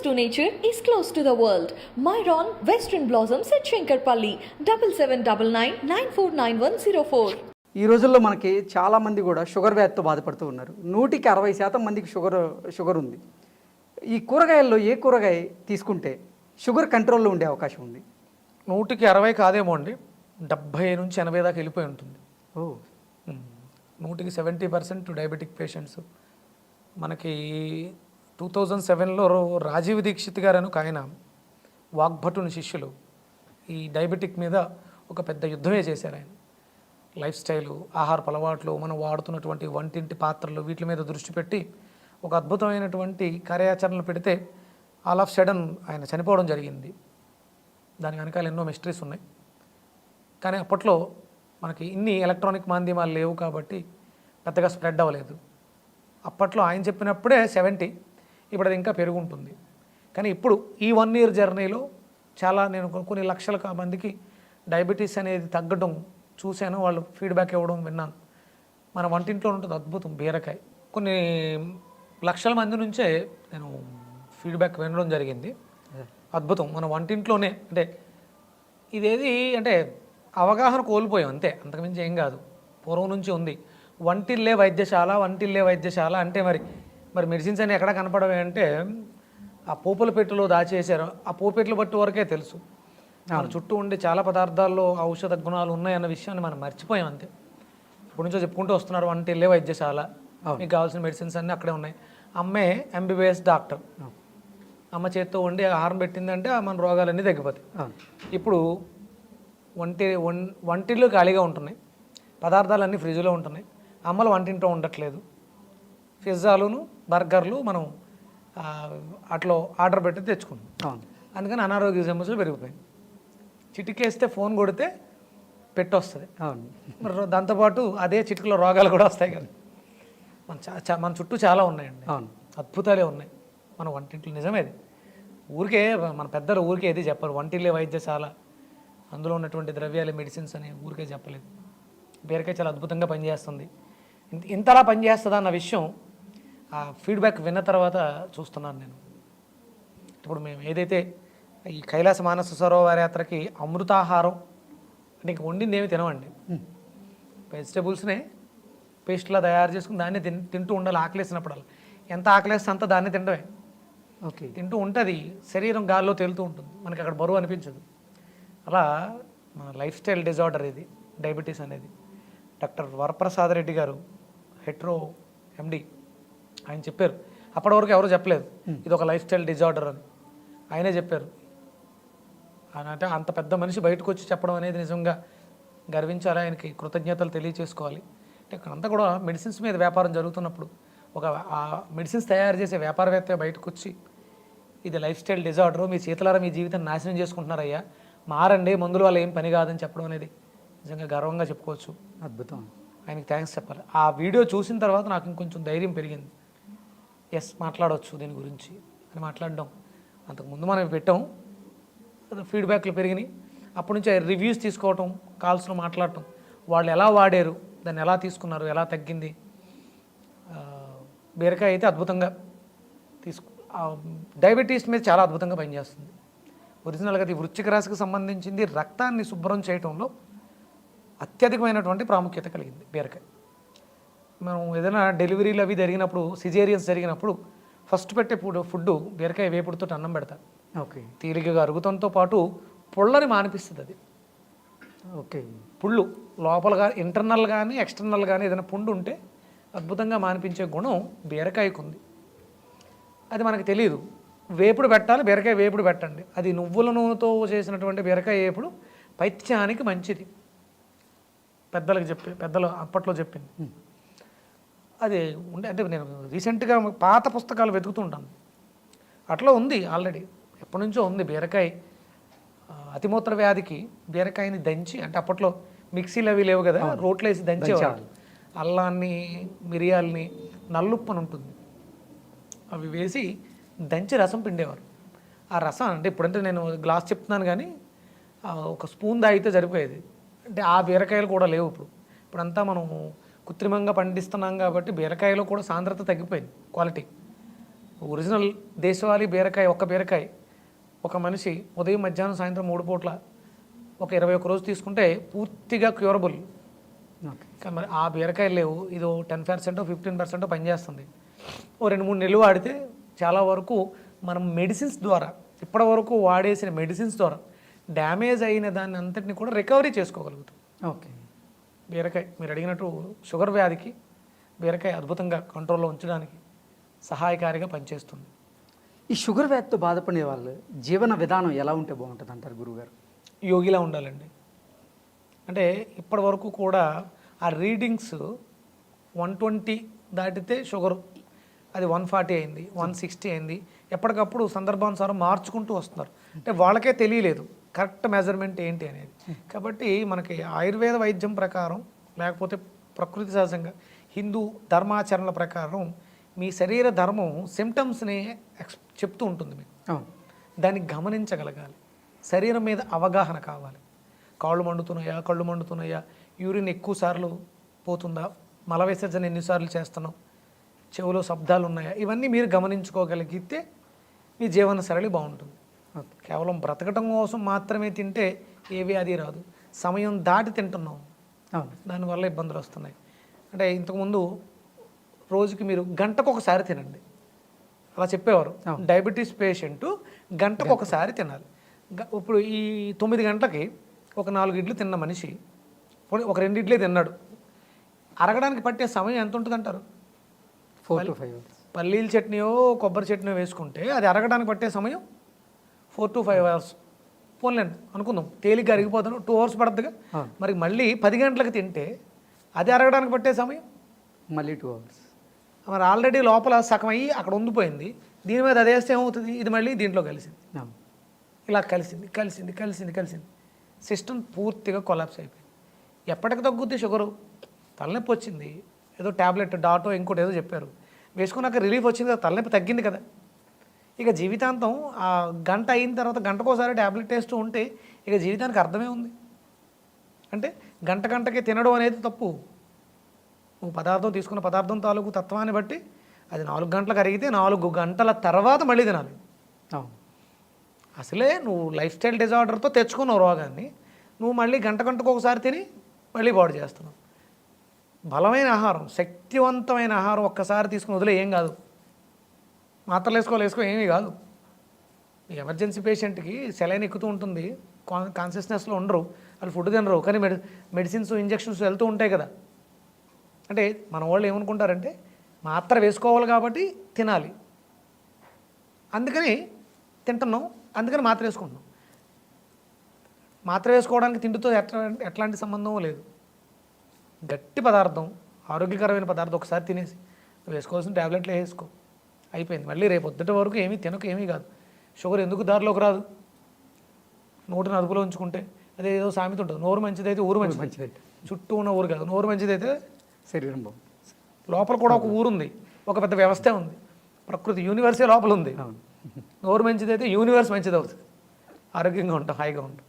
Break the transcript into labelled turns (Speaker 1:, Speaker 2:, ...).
Speaker 1: to nature is close to the world. Myron Western Blossoms at Shankarpalli 7799949104.
Speaker 2: ఈ రోజుల్లో మనకి చాలామంది కూడా షుగర్ వ్యాధితో బాధపడుతూ ఉన్నారు. 100% మందికి షుగర్ ఉంది. ఈ కూరగాయల్లో ఏ కూరగాయ తీసుకుంటే షుగర్ కంట్రోల్లో ఉండే అవకాశం ఉంది?
Speaker 3: 100% కాదేమో అండి, 70 నుంచి 80 దాకా వెళ్ళిపోయి ఉంటుంది. 100% డయాబెటిక్ పేషెంట్స్. మనకి 2007లో రాజీవ్ దీక్షిత్ గారు అని ఒక ఆయన వాగ్భటుని శిష్యులు ఈ డయాబెటిక్ మీద ఒక పెద్ద యుద్ధమే చేశారు. ఆయన లైఫ్ స్టైలు, ఆహారపు అలవాట్లు, మనం వాడుతున్నటువంటి వంటింటి పాత్రలు, వీటి మీద దృష్టి పెట్టి ఒక అద్భుతమైనటువంటి కార్యాచరణలు పెడితే ఆల్ ఆఫ్ సడన్ ఆయన చనిపోవడం జరిగింది. దాని వెనకాల ఎన్నో మిస్టరీస్ ఉన్నాయి. కానీ అప్పట్లో మనకి ఇన్ని ఎలక్ట్రానిక్ మాధ్యమాలు లేవు కాబట్టి పెద్దగా స్ప్రెడ్ అవ్వలేదు. అప్పట్లో ఆయన చెప్పినప్పుడే 70, ఇప్పుడు అది ఇంకా పెరుగుంటుంది. కానీ ఇప్పుడు ఈ 1 year జర్నీలో చాలా నేను కొన్ని లక్షల మందికి డయాబెటీస్ అనేది తగ్గడం చూశాను. వాళ్ళు ఫీడ్బ్యాక్ ఇవ్వడం విన్నాను. మన వంటింట్లో ఉంటుంది అద్భుతం బీరకాయ. కొన్ని లక్షల మంది నుంచే నేను ఫీడ్బ్యాక్ వినడం జరిగింది. అద్భుతం మన వంటింట్లోనే, అంటే ఇదేది అంటే అవగాహన కోల్పోయాం అంతే, అంతకుమించి ఏం కాదు. పూర్వం నుంచి ఉంది వంటిల్లే వైద్యశాల అంటే మరి మెడిసిన్స్ అని ఎక్కడ కనపడవే అంటే ఆ పోపుల పెట్టెలో దాచేసారు. ఆ పోపెట్లు బట్టి వరకే తెలుసు. మన చుట్టూ ఉండే చాలా పదార్థాల్లో ఔషధ గుణాలు ఉన్నాయన్న విషయాన్ని మనం మర్చిపోయాం అంతే. ఇప్పటి నుంచో చెప్పుకుంటూ వస్తున్నారు వంటిల్లే వైద్యశాల, మీకు కావాల్సిన మెడిసిన్స్ అన్నీ అక్కడే ఉన్నాయి. అమ్మే MBBS డాక్టర్, అమ్మ చేత్తో వండి ఆహారం పెట్టిందంటే మన రోగాలన్నీ తగ్గిపోతాయి. ఇప్పుడు వంటిల్లు ఖాళీగా ఉంటున్నాయి, పదార్థాలన్నీ ఫ్రిడ్జ్లో ఉంటున్నాయి, అమ్మలు వంటింట్లో ఉండట్లేదు. పిజ్జాలును బర్గర్లు మనం అట్లా ఆర్డర్ పెట్టి తెచ్చుకుంటాం. అందుకని అనారోగ్య సమస్యలు పెరిగిపోయింది. చిటికేస్తే ఫోన్ కొడితే పెట్టొస్తుంది. మరి దాంతోపాటు అదే చిటికలో రోగాలు కూడా వస్తాయి కదా. మన చుట్టూ చాలా ఉన్నాయండి, అద్భుతాలే ఉన్నాయి మన వంటింట్లో. నిజమేది, ఊరికే మన పెద్దలు ఊరికే ఏది చెప్పరు. వంటిల్లే వైద్యశాల, అందులో ఉన్నటువంటి ద్రవ్యాలు మెడిసిన్స్ అని ఊరికే చెప్పలేదు. బీరకాయ చాలా అద్భుతంగా పనిచేస్తుంది. ఇంతలా పనిచేస్తుందా అన్న విషయం ఆ ఫీడ్బ్యాక్ విన్న తర్వాత చూస్తున్నాను నేను. ఇప్పుడు మేము ఏదైతే ఈ కైలాస మానస సరోవర యాత్రకి అమృతాహారం అంటే ఇంక వండింది ఏమి తినవండి, వెజిటబుల్స్నే పేస్ట్లా తయారు చేసుకుని దాన్ని తింటూ ఉండాలి. ఆకలేసినప్పుడు ఎంత ఆకలేస్తే అంత దాన్ని తినడమే. తింటూ ఉంటుంది, శరీరం గాల్లో తేలుతూ ఉంటుంది, మనకి అక్కడ బరువు అనిపించదు. అలా మన లైఫ్ స్టైల్ డిజార్డర్ ఇది డయాబెటీస్ అనేది. డాక్టర్ వరప్రసాద్ రెడ్డి గారు హెట్రో MD ఆయన చెప్పారు. అప్పటి వరకు ఎవరు చెప్పలేదు ఇది ఒక లైఫ్ స్టైల్ డిజార్డర్ అని. ఆయనే చెప్పారు. అంటే అంత పెద్ద మనిషి బయటకు వచ్చి చెప్పడం అనేది నిజంగా గర్వించాలి, ఆయనకి కృతజ్ఞతలు తెలియచేసుకోవాలి. అంటే ఇక్కడంతా కూడా మెడిసిన్స్ మీద వ్యాపారం జరుగుతున్నప్పుడు ఒక మెడిసిన్స్ తయారు చేసే వ్యాపారవేత్త బయటకు వచ్చి ఇది లైఫ్ స్టైల్ డిజార్డర్, మీ చేతులారా మీ జీవితాన్ని నాశనం చేసుకుంటున్నారయ్యా, మారండి, మందుల వల్ల ఏం పని కాదని చెప్పడం అనేది నిజంగా గర్వంగా చెప్పుకోవచ్చు.
Speaker 2: అద్భుతం,
Speaker 3: ఆయనకి థ్యాంక్స్ చెప్పాలి. ఆ వీడియో చూసిన తర్వాత నాకు ఇంకొంచెం ధైర్యం పెరిగింది. ఎస్, మాట్లాడవచ్చు దీని గురించి అని మాట్లాడడం. అంతకుముందు మనం పెట్టాం, ఫీడ్బ్యాక్లు పెరిగినాయి. అప్పటి నుంచి రివ్యూస్ తీసుకోవటం, కాల్స్లో మాట్లాడటం, వాళ్ళు ఎలా వాడారు, దాన్ని ఎలా తీసుకున్నారు, ఎలా తగ్గింది. బీరకాయ అయితే అద్భుతంగా డయాబెటీస్ మీద చాలా అద్భుతంగా పనిచేస్తుంది. ఒరిజినల్గా ఇది వృశ్చిక రాశికి సంబంధించింది. రక్తాన్ని శుభ్రం చేయటంలో అత్యధికమైనటువంటి ప్రాముఖ్యత కలిగింది బీరకాయ. మనం ఏదైనా డెలివరీలు అవి జరిగినప్పుడు, సిజేరియన్స్ జరిగినప్పుడు ఫస్ట్ పెట్టే ఫుడ్ బీరకాయ వేపుడుతో అన్నం పెడతారు. తీరికగా అరుగుతంతో పాటు పుళ్ళని మానిపిస్తుంది అది. పుళ్ళు లోపల కానీ ఇంటర్నల్ కానీ ఎక్స్టర్నల్ కానీ ఏదైనా పుండు ఉంటే అద్భుతంగా మానిపించే గుణం బీరకాయకు ఉంది. అది మనకు తెలియదు. వేపుడు పెట్టాలి, బీరకాయ వేపుడు పెట్టండి. అది నువ్వుల నూనెతో చేసినటువంటి బీరకాయ వేపుడు పైత్యానికి మంచిది, పెద్దలు అప్పట్లో చెప్పింది. అది ఉండే, అంటే నేను రీసెంట్గా పాత పుస్తకాలు వెతుకుతుంటాను, అట్లా ఉంది ఆల్రెడీ, ఎప్పటి నుంచో ఉంది. బీరకాయ అతిమూత్ర వ్యాధికి బీరకాయని దంచి, అంటే అప్పట్లో మిక్సీలు అవి లేవు కదా, రోట్లో వేసి దంచేవాళ్ళు. అల్లాన్ని, మిరియాలని, నల్లుప్పు అని ఉంటుంది, అవి వేసి దంచి రసం పిండేవారు. ఆ రసం అంటే ఇప్పుడంటే నేను గ్లాస్ చెప్తున్నాను కానీ ఒక స్పూన్ తాగితే సరిపోయేది. అంటే ఆ బీరకాయలు కూడా లేవు ఇప్పుడంతా మనం కృత్రిమంగా పండిస్తున్నాం కాబట్టి బీరకాయలో కూడా సాంద్రత తగ్గిపోయింది, క్వాలిటీ. ఒరిజినల్ దేశవాళీ బీరకాయ, ఒక్క బీరకాయ ఒక మనిషి ఉదయం మధ్యాహ్నం సాయంత్రం 3 పూట్ల ఒక 21 రోజు తీసుకుంటే పూర్తిగా క్యూరబుల్.
Speaker 2: ఓకే.
Speaker 3: కానీ మరి ఆ బీరకాయలు లేవు, ఇదో 10% 15% పనిచేస్తుంది. ఓ 2-3 నెలలు వాడితే చాలా వరకు మనం మెడిసిన్స్ ద్వారా, ఇప్పటి వరకు వాడేసిన మెడిసిన్స్ ద్వారా డ్యామేజ్ అయిన దాన్ని అంతటిని కూడా రికవరీ చేసుకోగలుగుతాం.
Speaker 2: ఓకే.
Speaker 3: బీరకాయ మీరు అడిగినట్టు షుగర్ వ్యాధికి బీరకాయ అద్భుతంగా కంట్రోల్లో ఉంచడానికి సహాయకారిగా పనిచేస్తుంది.
Speaker 2: ఈ షుగర్ వ్యాధితో బాధపడే వాళ్ళు జీవన విధానం ఎలా ఉంటే బాగుంటుంది అంటారు గురువుగారు?
Speaker 3: యోగిలా ఉండాలండి. అంటే ఇప్పటి వరకు కూడా ఆ రీడింగ్స్ 120 దాటితే షుగరు, అది 140 అయింది, 160 అయింది, ఎప్పటికప్పుడు సందర్భానుసారం మార్చుకుంటూ వస్తున్నారు. అంటే వాళ్ళకే తెలియలేదు కరెక్ట్ మెజర్మెంట్ ఏంటి అనేది. కాబట్టి మనకి ఆయుర్వేద వైద్యం ప్రకారం లేకపోతే ప్రకృతి సహజంగా హిందూ ధర్మాచరణల ప్రకారం మీ శరీర ధర్మం సిమ్టమ్స్ని చెప్తూ ఉంటుంది మీకు. దాన్ని గమనించగలగాలి. శరీరం మీద అవగాహన కావాలి. కాళ్ళు మండుతున్నాయా, కళ్ళు మండుతున్నాయా, యూరిన్ ఎక్కువ సార్లు పోతుందా, మల విసర్జన ఎన్నిసార్లు చేస్తున్నాం, చెవులో శబ్దాలు ఉన్నాయా, ఇవన్నీ మీరు గమనించుకోగలిగితే మీ జీవన సరళి బాగుంటుంది. కేవలం బ్రతకటం కోసం మాత్రమే తింటే ఏవి అది రాదు. సమయం దాటి తింటున్నాం, దానివల్ల ఇబ్బందులు వస్తున్నాయి. అంటే ఇంతకుముందు రోజుకి మీరు గంటకు ఒకసారి తినండి అలా చెప్పేవారు. డయాబెటీస్ పేషెంట్ గంటకు ఒకసారి తినాలి. ఇప్పుడు ఈ 9 గంటలకి ఒక 4 ఇడ్లు తిన్న మనిషి ఒక 2 ఇడ్లే తిన్నాడు, అరగడానికి పట్టే సమయం ఎంత ఉంటుంది అంటారు?
Speaker 2: 4 to 5 hours.
Speaker 3: పల్లీల చట్నీయో కొబ్బరి చట్నీయో వేసుకుంటే అది అరగడానికి పట్టే సమయం 4 to 5 hours. పోన్లేండి అనుకుందాం, తేలిగ్గా అరిగిపోతాను 2 hours పడుతుందిగా. మరి మళ్ళీ 10 గంటలకు తింటే అది అరగడానికి పట్టే సమయం
Speaker 2: మళ్ళీ 2 hours.
Speaker 3: మరి ఆల్రెడీ లోపల సగం అయ్యి అక్కడ ఉండిపోయింది, దీని మీద అది వేస్తే ఏమవుతుంది, ఇది మళ్ళీ దీంట్లో కలిసింది, ఇలా కలిసింది కలిసింది కలిసింది కలిసింది సిస్టమ్ పూర్తిగా కొలాప్స్ అయిపోయింది. ఎప్పటికి తగ్గుద్ది షుగరు? తలనొప్పి వచ్చింది, ఏదో ట్యాబ్లెట్ డాటో ఇంకోటి ఏదో చెప్పారు, వేసుకున్నాక రిలీఫ్ వచ్చింది కదా, తలనొప్పి తగ్గింది కదా. ఇక జీవితాంతం ఆ గంట అయిన తర్వాత గంటకోసారి ట్యాబ్లెట్ వేస్తూ ఉంటే ఇక జీవితానికి అర్థమే ఉంది. అంటే గంటకే తినడం అనేది తప్పు. నువ్వు పదార్థం తీసుకున్న పదార్థం తాలూకు తత్వాన్ని బట్టి అది 4 గంటలకు అరిగితే 4 గంటల తర్వాత మళ్ళీ తినాలి. అసలే నువ్వు లైఫ్ స్టైల్ డిజార్డర్తో తెచ్చుకున్నావు రోగాన్ని, నువ్వు మళ్ళీ గంటకు ఒకసారి తిని మళ్ళీ బాడీ చేస్తున్నావు. బలమైన ఆహారం, శక్తివంతమైన ఆహారం ఒక్కసారి తీసుకుని వదిలే ఏం కాదు. మాత్రలు వేసుకో ఏమీ కాదు. ఎమర్జెన్సీ పేషెంట్కి సెలైన్ ఎక్కుతూ ఉంటుంది, కాన్షియస్నెస్లో ఉండరు, వాళ్ళు ఫుడ్ తినరు, కానీ మెడిసిన్స్ ఇంజెక్షన్స్ వెళ్తూ ఉంటాయి కదా. అంటే మన వాళ్ళు ఏమనుకుంటారంటే మాత్ర వేసుకోవాలి కాబట్టి తినాలి, అందుకని తింటున్నాం, అందుకని మాత్ర వేసుకుంటున్నాం. మాత్ర వేసుకోవడానికి తిండితో ఎట్లాంటి సంబంధం లేదు. గట్టి పదార్థం, ఆరోగ్యకరమైన పదార్థం ఒకసారి తినేసి వేసుకోవాల్సిన ట్యాబ్లెట్లు వేసుకో, అయిపోయింది. మళ్ళీ రేపు పొద్దుట వరకు ఏమీ ఏమీ కాదు. షుగర్ ఎందుకు దారిలోకి రాదు? నోటిని అదుపులో ఉంచుకుంటే. అదే ఏదో సామెత ఉంటుంది, నోరు మంచిదైతే ఊరు మంచిది. చుట్టూ ఉన్న ఊరు కాదు, నోరు మంచిదైతే శరీరం బాగుంది. లోపల కూడా ఒక ఊరు ఉంది, ఒక పెద్ద వ్యవస్థే ఉంది, ప్రకృతి యూనివర్సే లోపల ఉంది. నోరు మంచిదైతే యూనివర్స్ మంచిది అవుతుంది, ఆరోగ్యంగా ఉంటాం, హాయిగా ఉంటాం.